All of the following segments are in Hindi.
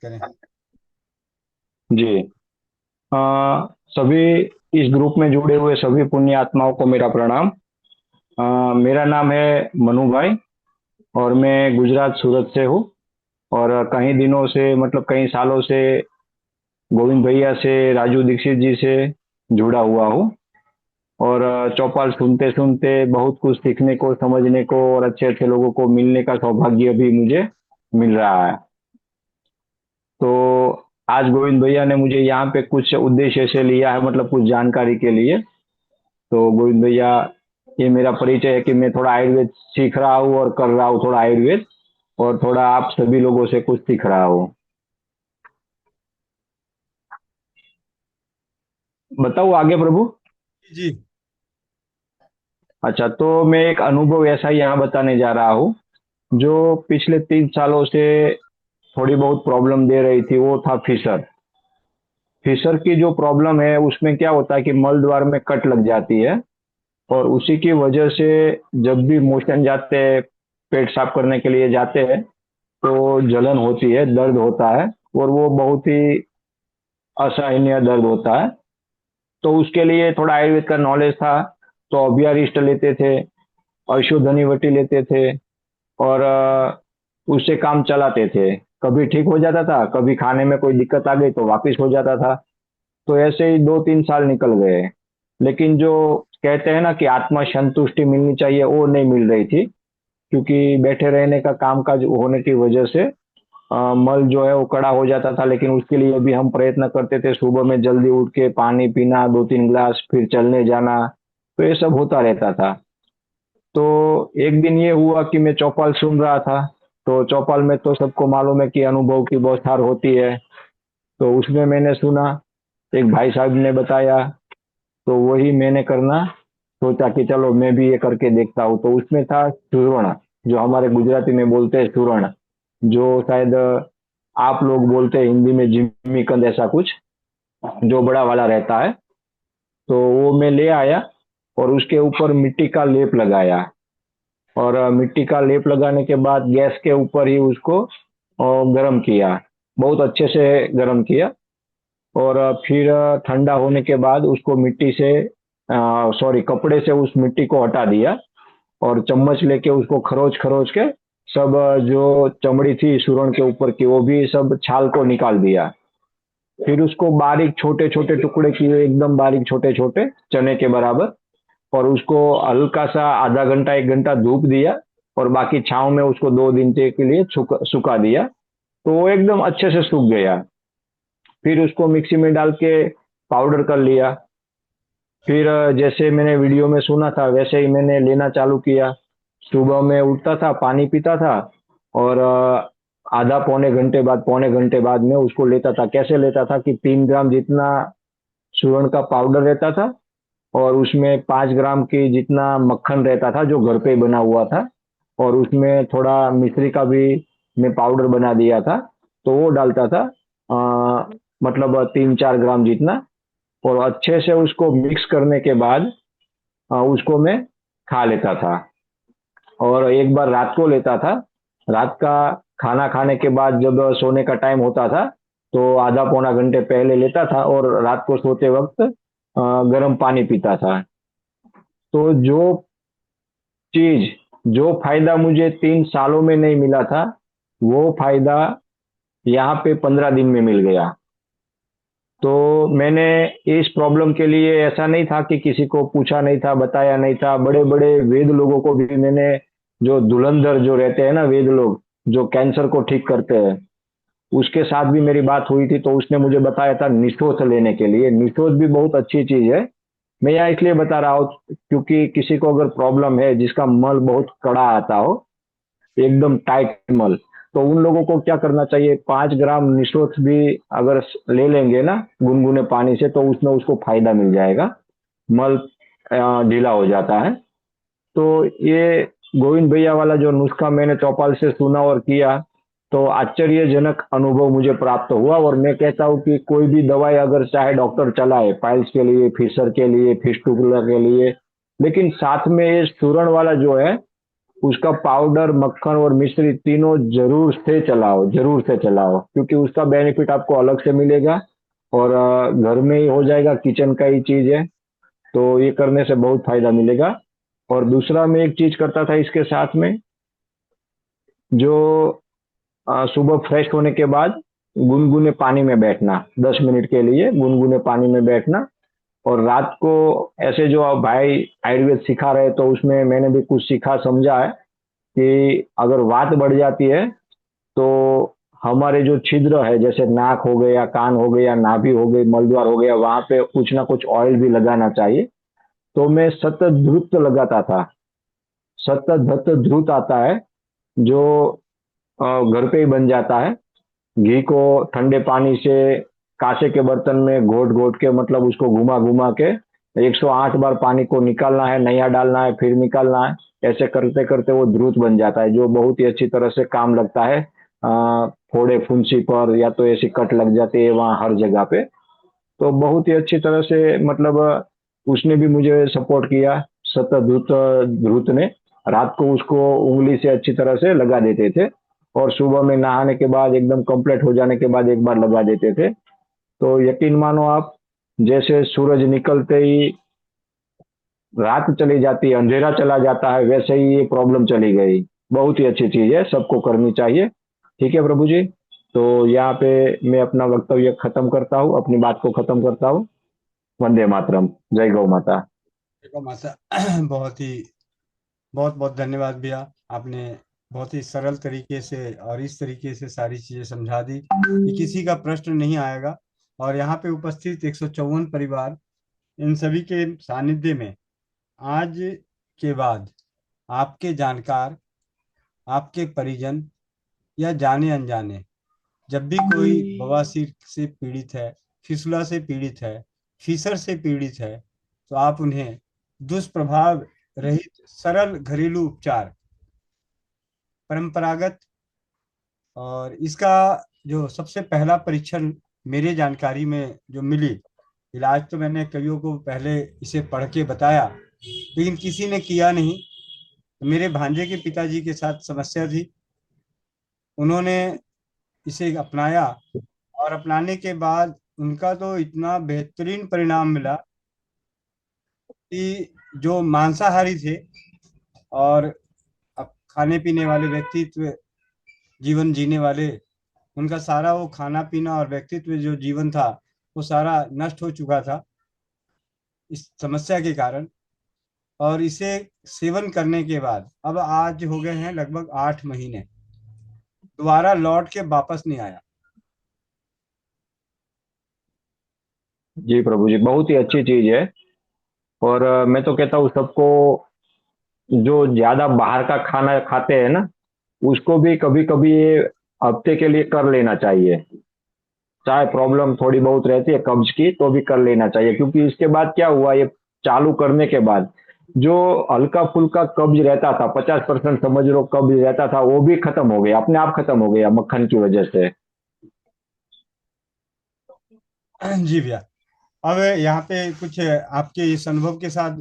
करें। जी। अ, सभी इस ग्रुप में जुड़े हुए सभी पुण्य आत्माओं को मेरा प्रणाम। मेरा नाम है मनु भाई और मैं गुजरात सूरत से हूँ। और कई दिनों से मतलब कई सालों से गोविंद भैया से, राजू दीक्षित जी से जुड़ा हुआ हूँ। और चौपाल सुनते सुनते बहुत कुछ सीखने को, समझने को और अच्छे अच्छे लोगों को मिलने का सौभाग्य भी मुझे मिल रहा है। तो आज गोविंद भैया ने मुझे यहाँ पे कुछ उद्देश्य से लिया है, मतलब कुछ जानकारी के लिए। तो गोविंद भैया, ये मेरा परिचय है कि मैं थोड़ा आयुर्वेद सीख रहा हूँ और कर रहा हूँ थोड़ा आयुर्वेद, और थोड़ा आप सभी लोगों से कुछ सीख रहा हूँ। बताओ आगे प्रभु। जी। अच्छा, तो मैं एक अनुभव ऐसा ही यहाँ बताने जा रहा हूँ जो पिछले 3 सालों से थोड़ी बहुत प्रॉब्लम दे रही थी। वो था फिशर। फिशर की जो प्रॉब्लम है उसमें क्या होता है कि मल द्वार में कट लग जाती है, और उसी की वजह से जब भी मोशन जाते हैं, पेट साफ करने के लिए जाते हैं, तो जलन होती है, दर्द होता है, और वो बहुत ही असहनीय दर्द होता है। तो उसके लिए थोड़ा आयुर्वेद का नॉलेज था। तो अभियारिष्ट लेते थे, अशुद्धनिवटी लेते थे, और उससे काम चलाते थे। कभी ठीक हो जाता था, कभी खाने में कोई दिक्कत आ गई तो वापिस हो जाता था। तो ऐसे ही 2-3 साल निकल गए। लेकिन जो कहते हैं ना कि आत्मा संतुष्टि मिलनी चाहिए, वो नहीं मिल रही थी। क्योंकि बैठे रहने का काम काज होने की वजह से मल जो है वो कड़ा हो जाता था। लेकिन उसके लिए भी हम प्रयत्न करते थे, सुबह में जल्दी उठ के पानी पीना 2-3 गिलास, फिर चलने जाना। तो ये सब होता रहता था। तो एक दिन ये हुआ कि मैं चौपाल सुन रहा था। तो चौपाल में तो सबको मालूम है कि अनुभव की बौछार होती है। तो उसमें मैंने सुना, एक भाई साहब ने बताया, तो वही मैंने करना सोचा कि चलो मैं भी ये करके देखता हूँ। तो उसमें था चूर्ण, जो हमारे गुजराती में बोलते हैं चूर्ण, जो शायद आप लोग बोलते हैं हिंदी में जिमीकंद, ऐसा कुछ, जो बड़ा वाला रहता है। तो वो मैं ले आया और उसके ऊपर मिट्टी का लेप लगाया। और मिट्टी का लेप लगाने के बाद गैस के ऊपर ही उसको गर्म किया, बहुत अच्छे से गर्म किया। और फिर ठंडा होने के बाद उसको मिट्टी से, सॉरी, कपड़े से उस मिट्टी को हटा दिया। और चम्मच लेके उसको खरोच खरोच के सब जो चमड़ी थी सूरण के ऊपर की, वो भी सब छाल को निकाल दिया। फिर उसको बारीक छोटे छोटे टुकड़े किए, एकदम बारीक छोटे छोटे चने के बराबर। और उसको हल्का सा आधा घंटा 1 घंटा धूप दिया, और बाकी छांव में उसको 2 दिन के लिए सुखा दिया। तो वो एकदम अच्छे से सूख गया। फिर उसको मिक्सी में डाल के पाउडर कर लिया। फिर जैसे मैंने वीडियो में सुना था वैसे ही मैंने लेना चालू किया। सुबह में उठता था, पानी पीता था, और आधा पौने घंटे बाद में उसको लेता था। कैसे लेता था कि 3 ग्राम जितना चूर्ण का पाउडर रहता था, और उसमें 5 ग्राम की जितना मक्खन रहता था जो घर पे ही बना हुआ था, और उसमें थोड़ा मिश्री का भी मैं पाउडर बना दिया था। तो वो डालता था, मतलब 3-4 ग्राम जितना। और अच्छे से उसको मिक्स करने के बाद उसको मैं खा लेता था। और एक बार रात को लेता था। रात का खाना खाने के बाद जब सोने का टाइम होता था, तो आधा पौना घंटे पहले लेता था, और रात को सोते वक्त गर्म पानी पीता था। तो जो चीज, जो फायदा मुझे 3 सालों में नहीं मिला था, वो फायदा यहाँ पे 15 दिन में मिल गया। तो मैंने इस प्रॉब्लम के लिए ऐसा नहीं था कि किसी को पूछा नहीं था, बताया नहीं था। बड़े बड़े वेद लोगों को भी मैंने, जो धुलंधर जो रहते हैं ना वेद लोग, जो कैंसर को ठीक करते हैं, उसके साथ भी मेरी बात हुई थी। तो उसने मुझे बताया था निशोथ लेने के लिए। निशोथ भी बहुत अच्छी चीज है। मैं यहाँ इसलिए बता रहा हूँ क्योंकि किसी को अगर प्रॉब्लम है, जिसका मल बहुत कड़ा आता हो, एकदम टाइट मल, तो उन लोगों को क्या करना चाहिए, 5 ग्राम निशोथ भी अगर ले लेंगे ना गुनगुने पानी से, तो उसमें उसको फायदा मिल जाएगा। मल ढीला हो जाता है। तो ये गोविंद भैया वाला जो नुस्खा मैंने चौपाल से सुना और किया, तो आश्चर्यजनक अनुभव मुझे प्राप्त हुआ। और मैं कहता हूँ कि कोई भी दवाई अगर चाहे डॉक्टर चलाए, पाइल्स के लिए, फिशर के लिए, फिस्टुला के लिए, लेकिन साथ में ये चूर्ण वाला जो है उसका पाउडर, मक्खन और मिश्री तीनों जरूर से चलाओ, क्योंकि उसका बेनिफिट आपको अलग से मिलेगा। और घर में ही हो जाएगा, किचन का ही चीज है, तो ये करने से बहुत फायदा मिलेगा। और दूसरा मैं एक चीज करता था इसके साथ में, जो सुबह फ्रेश होने के बाद गुनगुने पानी में बैठना, 10 मिनट के लिए गुनगुने पानी में बैठना। और रात को ऐसे जो आप भाई आयुर्वेद सिखा रहे, तो उसमें मैंने भी कुछ सीखा समझा है कि अगर वात बढ़ जाती है तो हमारे जो छिद्र है, जैसे नाक हो गया, कान हो गया, नाभि हो गई, मलद्वार हो गया, वहां पे कुछ ना कुछ ऑयल भी लगाना चाहिए। तो मैं सतत ध्रुत लगाता था। सतत धत ध्रुत आता है, जो घर पे ही बन जाता है। घी को ठंडे पानी से कांसे के बर्तन में घोट घोट के, मतलब उसको घुमा घुमा के 108 बार पानी को निकालना है, नया डालना है, फिर निकालना है। ऐसे करते करते वो द्रुत बन जाता है, जो बहुत ही अच्छी तरह से काम लगता है। फोड़े फुंसी पर या तो ऐसी कट लग जाती है वहाँ हर जगह पे, तो बहुत ही अच्छी तरह से, मतलब उसने भी मुझे सपोर्ट किया। सतधुत ध्रुत ने रात को उसको उंगली से अच्छी तरह से लगा देते थे, और सुबह में नहाने के बाद एकदम कंप्लीट हो जाने के बाद एक बार लगा देते थे। तो यकीन मानो आप, जैसे सूरज निकलते ही रात चली जाती है, अंधेरा चला जाता है, वैसे ही ये प्रॉब्लम चली गई। बहुत ही अच्छी चीज है, सबको करनी चाहिए। ठीक है प्रभु जी, तो यहाँ पे मैं अपना वक्तव्य खत्म करता हूँ, अपनी बात को खत्म करता हूँ। वंदे मातरम। जय गौ माता। देखो माता, बहुत ही बहुत बहुत धन्यवाद भैया। आपने बहुत ही सरल तरीके से और इस तरीके से सारी चीजें समझा दी कि किसी का प्रश्न नहीं आएगा। और यहाँ पे उपस्थित 154 परिवार, इन सभी के सानिध्य में आज के बाद आपके जानकार, आपके परिजन या जाने अनजाने जब भी कोई बवासीर से पीड़ित है, फिसुला से पीड़ित है, फीसर से पीड़ित है, तो आप उन्हें दुष्प्रभाव रहित सरल घरेलू उपचार, परंपरागत, और इसका जो सबसे पहला परीक्षण मेरे जानकारी में जो मिली, इलाज तो मैंने कईयों को पहले इसे पढ़ के बताया, लेकिन किसी ने किया नहीं। मेरे भांजे के पिताजी के साथ समस्या थी, उन्होंने इसे अपनाया, और अपनाने के बाद उनका तो इतना बेहतरीन परिणाम मिला कि जो मांसाहारी थे और अब खाने पीने वाले व्यक्तित्व, जीवन जीने वाले, उनका सारा वो खाना पीना और व्यक्तित्व जो जीवन था, वो सारा नष्ट हो चुका था इस समस्या के कारण। और इसे सेवन करने के बाद अब आज हो गए हैं लगभग 8 महीने, दोबारा लौट के वापस नहीं आया। जी प्रभु जी, बहुत ही अच्छी चीज है। और मैं तो कहता हूँ सबको, जो ज्यादा बाहर का खाना खाते हैं ना, उसको भी कभी कभी ये हफ्ते के लिए कर लेना चाहिए। चाहे प्रॉब्लम थोड़ी बहुत रहती है कब्ज की, तो भी कर लेना चाहिए, क्योंकि इसके बाद क्या हुआ, ये चालू करने के बाद जो हल्का फुल्का कब्ज रहता था, 50% समझ लो कब्ज रहता था, वो भी खत्म हो गया, अपने आप खत्म हो गया मक्खन की वजह से। जी भैया। अब यहाँ पे कुछ आपके इस अनुभव के साथ,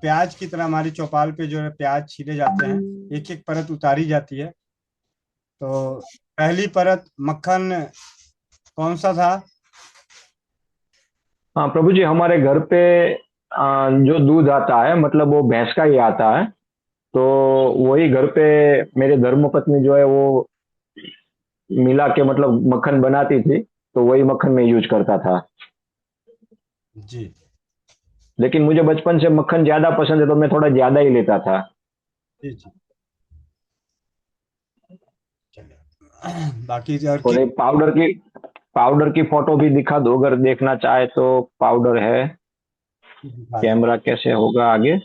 प्याज की तरह हमारी चौपाल पे जो है प्याज छीले जाते हैं, एक एक परत उतारी जाती है। तो पहली परत मक्खन कौन सा था? हाँ प्रभु जी, हमारे घर पे जो दूध आता है, मतलब वो भैंस का ही आता है। तो वही घर पे मेरे धर्मपत्नी जो है वो मिला के, मतलब मक्खन बनाती थी, तो वही मक्खन में यूज करता था। जी लेकिन मुझे बचपन से मक्खन ज्यादा पसंद है, तो मैं थोड़ा ज्यादा ही लेता था। जी जी। चलिए, बाकी और और एक पाउडर की फोटो भी दिखा दो, अगर देखना चाहे तो। पाउडर है। दिखा दें। कैमरा कैसे होगा आगे?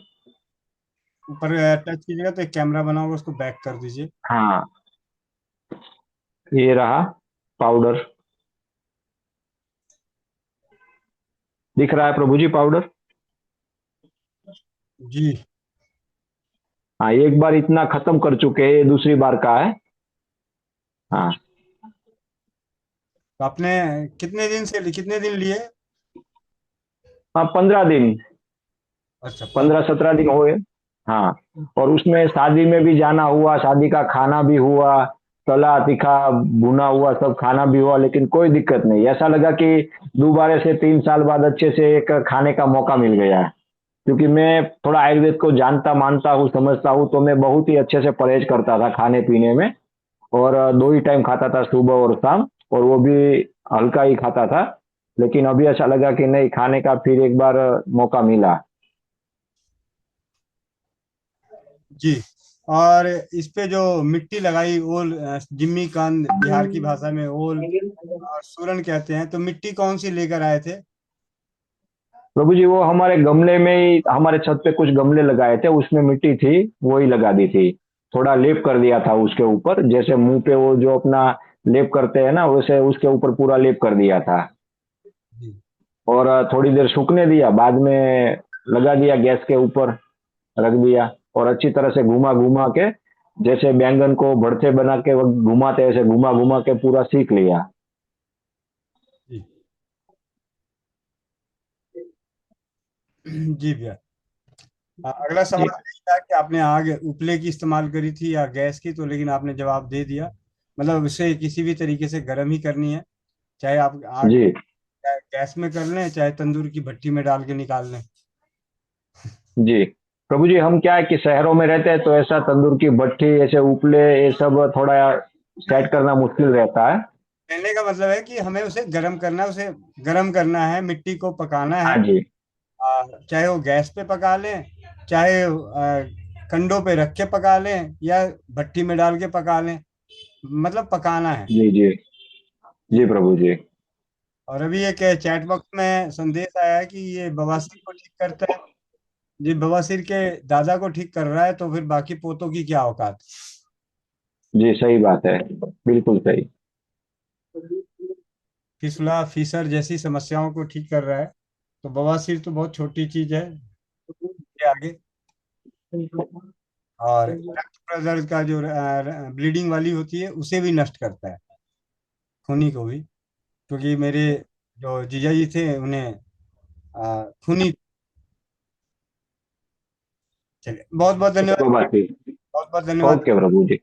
ऊपर टच कीजिएगा तो एक कैमरा बना होगा, उसको बैक कर दीजिए। हाँ, ये रहा पाउडर। दिख रहा है प्रभु जी पाउडर? जी। हाँ, एक बार इतना खत्म कर चुके हैं, ये दूसरी बार का है। हाँ। तो आपने कितने दिन लिए? हाँ, 15 दिन, अच्छा 15-17 दिन हुए। हाँ, और उसमें शादी में भी जाना हुआ, शादी का खाना भी हुआ, तला तीखा भुना हुआ सब खाना भी हुआ, लेकिन कोई दिक्कत नहीं। ऐसा लगा कि दोबारा से 3 साल बाद अच्छे से एक खाने का मौका मिल गया है। क्योंकि मैं थोड़ा आयुर्वेद को जानता मानता हूँ, समझता हूँ, तो मैं बहुत ही अच्छे से परहेज करता था खाने पीने में। और 2 ही टाइम खाता था, सुबह और शाम, और वो भी हल्का ही खाता था। लेकिन अभी ऐसा लगा कि नहीं, खाने का फिर एक बार मौका मिला। जी। और इस पे जो मिट्टी लगाई ओल, जिम्मी कांद बिहार की भाषा में ओल और सूरन कहते हैं, तो मिट्टी कौन सी लेकर आए थे? प्रभु जी, वो हमारे गमले में ही, हमारे छत पे कुछ गमले लगाए थे, उसमें मिट्टी थी, वो ही लगा दी थी। थोड़ा लेप कर दिया था उसके ऊपर, जैसे मुंह पे वो जो अपना लेप करते हैं ना, वैसे उसके ऊपर पूरा लेप कर दिया था। जी। और थोड़ी देर सूखने दिया, बाद में लगा दिया गैस के ऊपर, रख दिया। और अच्छी तरह से घुमा घुमा के, जैसे बैंगन को भरते बना के वो घुमाते, ऐसे घुमा घुमा के पूरा सीख लिया। जी। जी भैया। अगला जी। सवाल यही था कि आपने आग उपले की इस्तेमाल करी थी या गैस की, तो लेकिन आपने जवाब दे दिया। मतलब उसे किसी भी तरीके से गर्म ही करनी है, चाहे आप आग जी। गैस में कर लें चाहे तंदूर की भट्टी में डाल के निकाल लें। जी। प्रभु जी, हम क्या है कि शहरों में रहते हैं, तो ऐसा तंदूर की भट्टी, ऐसे उपले, ये सब थोड़ा सेट करना मुश्किल रहता है। कहने का मतलब है कि हमें उसे गर्म करना है, उसे गर्म करना है, मिट्टी को पकाना है। हाँ जी। चाहे वो गैस पे पका लें, चाहे कंडों पे रख के पका लें, या भट्टी में डाल के पका लें, मतलब पकाना है। जी। जी। जी जी। प्रभु जी। और अभी एक चैट बॉक्स में संदेश आया है कि ये बवासीर को ठीक करता है। जी, बवासीर के दादा को ठीक कर रहा है, तो फिर बाकी पोतों की क्या औकात। जी, सही बात है, बिल्कुल सही। फिसला फीसर जैसी समस्याओं को ठीक कर रहा है, तो बवासीर तो बहुत छोटी चीज है के आगे। और रक्त प्रसरण का जो ब्लीडिंग वाली होती है उसे भी नष्ट करता है, खूनी को भी। क्योंकि मेरे जो जीजा जी थे उन्हें खूनी। चलिए, बहुत बहुत धन्यवाद। चलो बात, बहुत बहुत धन्यवाद। ओके प्रभु जी।